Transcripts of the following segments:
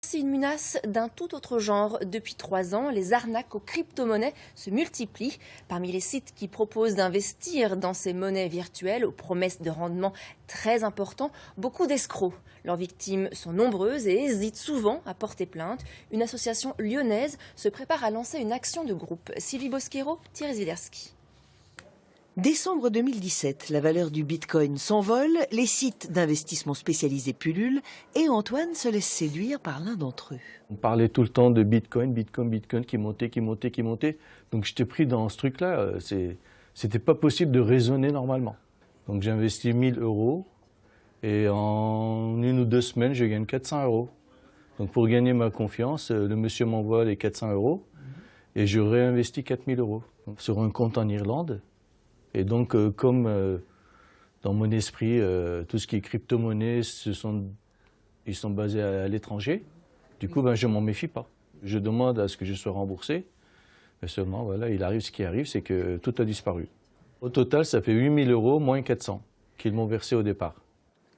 C'est une menace d'un tout autre genre. Depuis 3 ans, les arnaques aux crypto-monnaies se multiplient. Parmi les sites qui proposent d'investir dans ces monnaies virtuelles aux promesses de rendement très importants, beaucoup d'escrocs. Leurs victimes sont nombreuses et hésitent souvent à porter plainte. Une association lyonnaise se prépare à lancer une action de groupe. Sylvie Bosquero, Thierry Zwiderski. Décembre 2017, la valeur du bitcoin s'envole, les sites d'investissement spécialisés pullulent et Antoine se laisse séduire par l'un d'entre eux. On parlait tout le temps de bitcoin qui montait. Donc j'étais pris dans ce truc-là. C'était pas possible de raisonner normalement. Donc j'ai investi 1 000 € et en 1 ou 2 semaines, je gagne 400 €. Donc pour gagner ma confiance, le monsieur m'envoie les 400 € et je réinvestis 4 000 € sur un compte en Irlande. Et donc, comme dans mon esprit, tout ce qui est crypto-monnaie, ils sont basés à l'étranger, du coup, je ne m'en méfie pas. Je demande à ce que je sois remboursé, mais seulement, voilà, il arrive ce qui arrive, c'est que tout a disparu. Au total, ça fait 8 000 € moins 400 qu'ils m'ont versé au départ.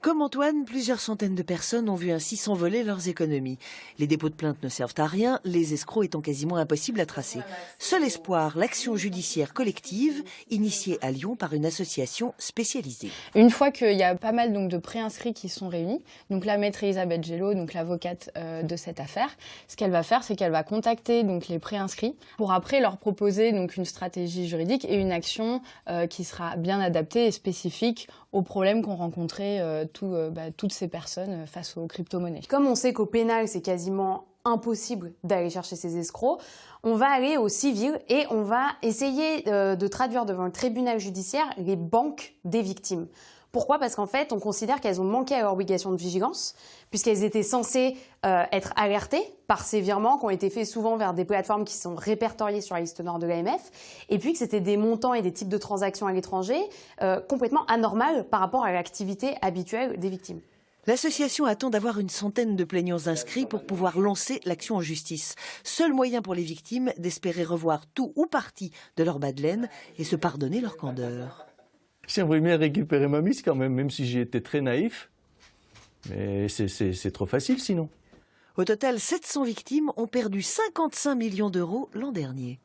Comme Antoine, plusieurs centaines de personnes ont vu ainsi s'envoler leurs économies. Les dépôts de plainte ne servent à rien, les escrocs étant quasiment impossibles à tracer. Seul espoir, l'action judiciaire collective, initiée à Lyon par une association spécialisée. Une fois qu'il y a pas mal de préinscrits qui sont réunis, donc la maître Elisabeth Gello, donc l'avocate de cette affaire, ce qu'elle va faire, c'est qu'elle va contacter donc les préinscrits pour après leur proposer donc une stratégie juridique et une action qui sera bien adaptée et spécifique aux problèmes qu'ont rencontrés toutes ces personnes face aux crypto-monnaies. Comme on sait qu'au pénal, c'est quasiment impossible d'aller chercher ces escrocs, on va aller au civil et on va essayer de traduire devant le tribunal judiciaire les banques des victimes. Pourquoi? Parce qu'en fait, on considère qu'elles ont manqué à leur obligation de vigilance, puisqu'elles étaient censées être alertées par ces virements qui ont été faits souvent vers des plateformes qui sont répertoriées sur la liste noire de l'AMF, et puis que c'était des montants et des types de transactions à l'étranger complètement anormales par rapport à l'activité habituelle des victimes. L'association attend d'avoir une centaine de plaignants inscrits pour pouvoir lancer l'action en justice. Seul moyen pour les victimes d'espérer revoir tout ou partie de leur bas de laine et se pardonner leur candeur. J'aimerais bien récupérer ma mise quand même si j'ai été très naïf. Mais c'est trop facile sinon. Au total, 700 victimes ont perdu 55 millions d'euros l'an dernier.